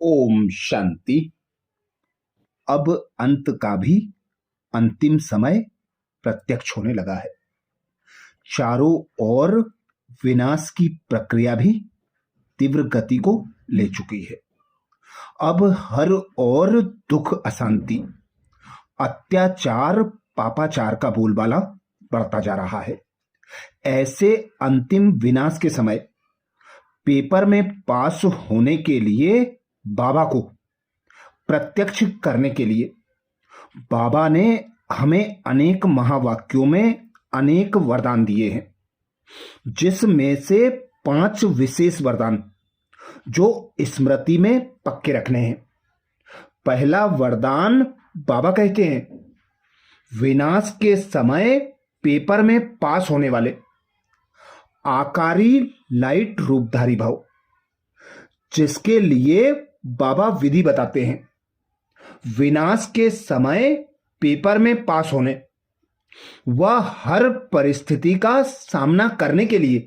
ओम शांति। अब अंत का भी अंतिम समय प्रत्यक्ष होने लगा है। चारों ओर विनाश की प्रक्रिया भी तीव्र गति को ले चुकी है। अब हर ओर दुख, अशांति, अत्याचार, पापाचार का बोलबाला बढ़ता जा रहा है। ऐसे अंतिम विनाश के समय पेपर में पास होने के लिए बाबा को प्रत्यक्ष करने के लिए बाबा ने हमें अनेक महावाक्यों में अनेक वरदान दिए हैं, जिसमें से 5 विशेष वरदान जो स्मृति में पक्के रखने हैं। पहला वरदान बाबा कहते हैं, विनाश के समय पेपर में पास होने वाले आकारी लाइट रूपधारी भाव, जिसके लिए बाबा विधि बताते हैं। विनाश के समय पेपर में पास होने व हर परिस्थिति का सामना करने के लिए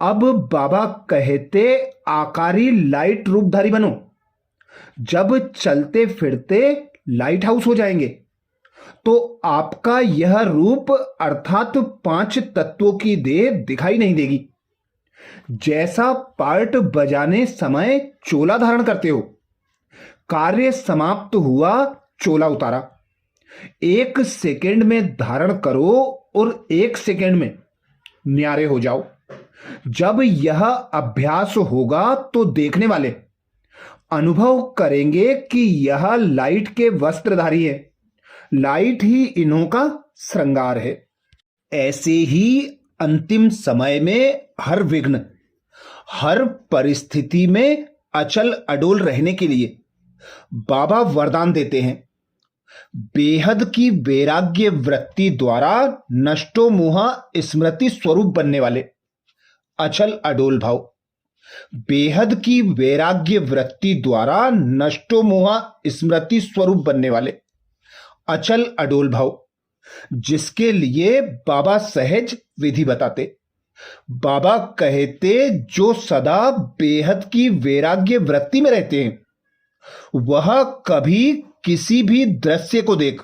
अब बाबा कहते आकारी लाइट रूपधारी बनो। जब चलते फिरते लाइट हाउस हो जाएंगे तो आपका यह रूप अर्थात 5 तत्वों की देह दिखाई नहीं देगी। जैसा पार्ट बजाने समय चोला धारण करते हो, कार्य समाप्त हुआ, चोला उतारा, 1 सेकेंड में धारण करो और 1 सेकेंड में न्यारे हो जाओ। जब यह अभ्यास होगा तो देखने वाले अनुभव करेंगे कि यह लाइट के वस्त्रधारी है, लाइट ही इन्हों का श्रृंगार है। ऐसे ही अंतिम समय में हर विघ्न, हर परिस्थिति में अचल अडोल रहने के लिए बाबा वरदान देते हैं। बेहद की वैराग्य वृत्ति द्वारा नष्टो मोह स्मृति स्वरूप बनने वाले अचल अडोल भाव। बेहद की वैराग्य वृत्ति द्वारा नष्टो मोह स्मृति स्वरूप बनने वाले अचल अडोल भाव, जिसके लिए बाबा सहज विधि बताते। बाबा कहते जो सदा बेहद की वैराग्य वृत्ति में रहते हैं वह कभी किसी भी दृश्य को देख,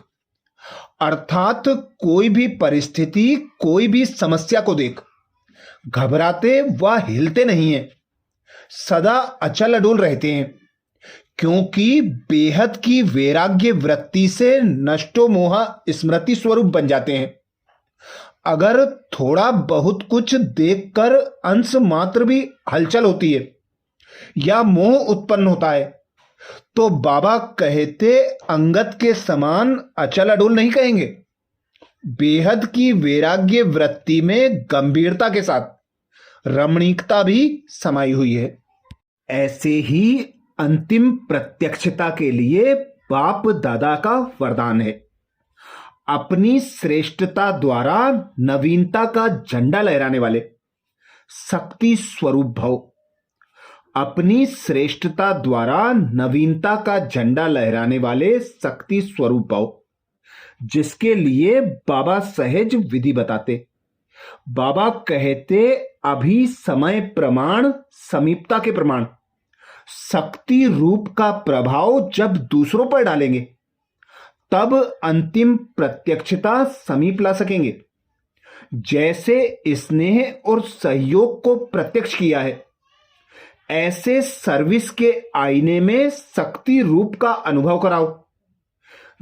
अर्थात कोई भी परिस्थिति, कोई भी समस्या को देख घबराते व हिलते नहीं हैं, सदा अचल अडोल रहते हैं, क्योंकि बेहद की वैराग्य वृत्ति से नष्टो मोह स्मृति स्वरूप बन जाते हैं। अगर थोड़ा बहुत कुछ देखकर अंश मात्र भी हलचल होती है या मोह उत्पन्न होता है तो बाबा कहते अंगत के समान अचल अडोल नहीं कहेंगे। बेहद की वैराग्य वृत्ति में गंभीरता के साथ रमणीकता भी समाई हुई है। ऐसे ही अंतिम प्रत्यक्षता के लिए बाप दादा का वरदान है, अपनी श्रेष्ठता द्वारा नवीनता का झंडा लहराने वाले शक्ति स्वरूप भव। अपनी श्रेष्ठता द्वारा नवीनता का झंडा लहराने वाले शक्ति स्वरूप भव, जिसके लिए बाबा सहज विधि बताते। बाबा कहते अभी समय प्रमाण, समीपता के प्रमाण, शक्ति रूप का प्रभाव जब दूसरों पर डालेंगे तब अंतिम प्रत्यक्षता समीप ला सकेंगे। जैसे स्नेह और सहयोग को प्रत्यक्ष किया है, ऐसे सर्विस के आईने में शक्ति रूप का अनुभव कराओ।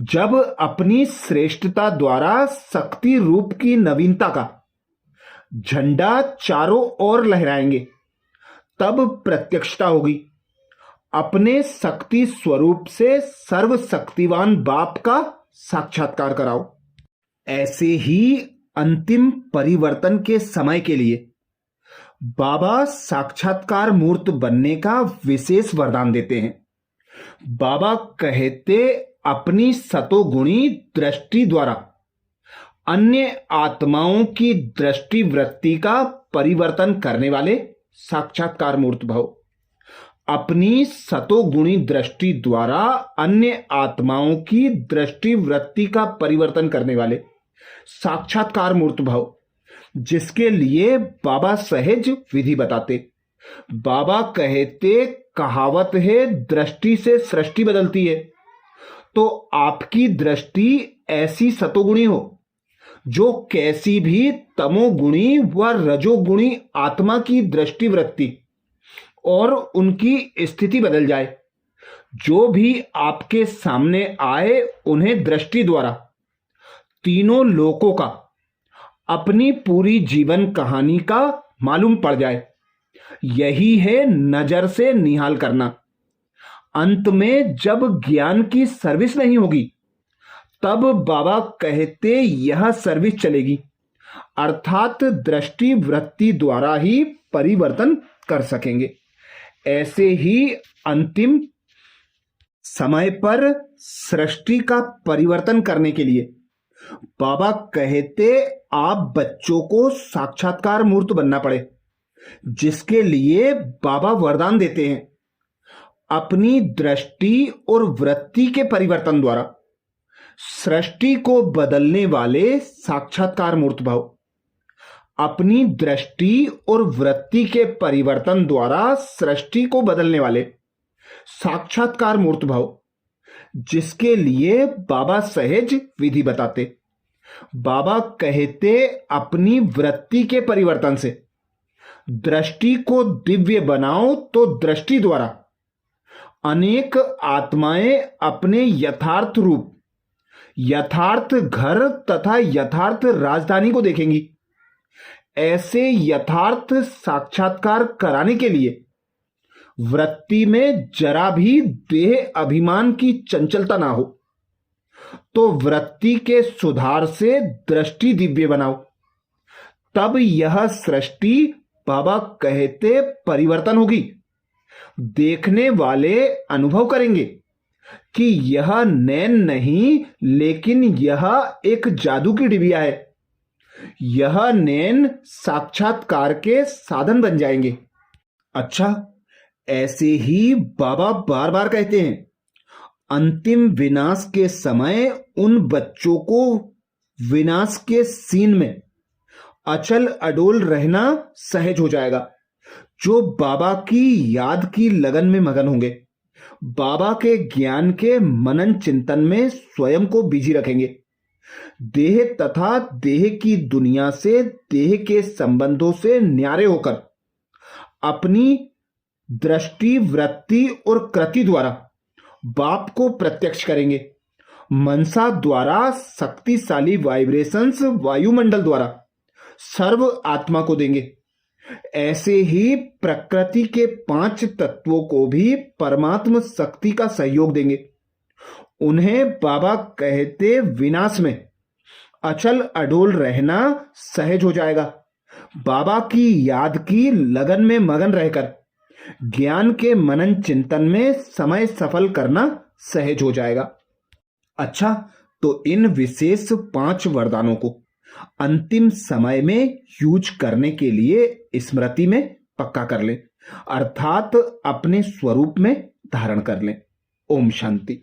जब अपनी श्रेष्ठता द्वारा शक्ति रूप की नवीनता का झंडा चारों ओर लहराएंगे तब प्रत्यक्षता होगी। अपने शक्ति स्वरूप से सर्वशक्तिवान बाप का साक्षात्कार कराओ। ऐसे ही अंतिम परिवर्तन के समय के लिए बाबा साक्षात्कार मूर्त बनने का विशेष वरदान देते हैं। बाबा कहते अपनी सतोगुणी दृष्टि द्वारा अन्य आत्माओं की दृष्टि वृत्ति का परिवर्तन करने वाले साक्षात्कार मूर्त भव। अपनी सतोगुणी दृष्टि द्वारा अन्य आत्माओं की दृष्टि वृत्ति का परिवर्तन करने वाले साक्षात्कार मूर्त भव, जिसके लिए बाबा सहज विधि बताते। बाबा कहते कहावत है, दृष्टि से सृष्टि बदलती है। तो आपकी दृष्टि ऐसी सतोगुणी हो जो कैसी भी तमोगुणी व रजोगुणी आत्मा की दृष्टि वृत्ति और उनकी स्थिति बदल जाए। जो भी आपके सामने आए उन्हें दृष्टि द्वारा तीनों लोकों का, अपनी पूरी जीवन कहानी का मालूम पड़ जाए। यही है नजर से निहाल करना। अंत में जब ज्ञान की सर्विस नहीं होगी तब बाबा कहते यह सर्विस चलेगी, अर्थात दृष्टि वृत्ति द्वारा ही परिवर्तन कर सकेंगे। ऐसे ही अंतिम समय पर सृष्टि का परिवर्तन करने के लिए बाबा कहते आप बच्चों को साक्षात्कार मूर्त बनना पड़े, जिसके लिए बाबा वरदान देते हैं। अपनी दृष्टि और वृत्ति के परिवर्तन द्वारा सृष्टि को बदलने वाले साक्षात्कार मूर्त भाव। अपनी दृष्टि और वृत्ति के परिवर्तन द्वारा सृष्टि को बदलने वाले साक्षात्कार मूर्त भाव, जिसके लिए बाबा सहज विधि बताते। बाबा कहते अपनी वृत्ति के परिवर्तन से दृष्टि को दिव्य बनाओ तो दृष्टि द्वारा अनेक आत्माएं अपने यथार्थ रूप, यथार्थ घर तथा यथार्थ राजधानी को देखेंगी। ऐसे यथार्थ साक्षात्कार कराने के लिए वृत्ति में जरा भी देह अभिमान की चंचलता ना हो, तो वृत्ति के सुधार से दृष्टि दिव्य बनाओ। तब यह सृष्टि बाबा कहते परिवर्तन होगी। देखने वाले अनुभव करेंगे कि यह नैन नहीं, लेकिन यह एक जादू की डिबिया है। यह नैन साक्षात्कार के साधन बन जाएंगे। अच्छा, ऐसे ही बाबा बार बार कहते हैं अंतिम विनाश के समय उन बच्चों को विनाश के सीन में अचल अडोल रहना सहज हो जाएगा, जो बाबा की याद की लगन में मगन होंगे, बाबा के ज्ञान के मनन चिंतन में स्वयं को बिजी रखेंगे। देह तथा देह की दुनिया से, देह के संबंधों से न्यारे होकर अपनी दृष्टि वृत्ति और कृति द्वारा बाप को प्रत्यक्ष करेंगे। मनसा द्वारा शक्तिशाली वाइब्रेशंस वायुमंडल द्वारा सर्व आत्मा को देंगे। ऐसे ही प्रकृति के 5 तत्वों को भी परमात्म शक्ति का सहयोग देंगे। उन्हें बाबा कहते विनाश में अचल अडोल रहना सहज हो जाएगा। बाबा की याद की लगन में मगन रहकर ज्ञान के मनन चिंतन में समय सफल करना सहज हो जाएगा। अच्छा, तो इन विशेष 5 वरदानों को अंतिम समय में यूज करने के लिए स्मृति में पक्का कर लें, अर्थात अपने स्वरूप में धारण कर लें। ओम शांति।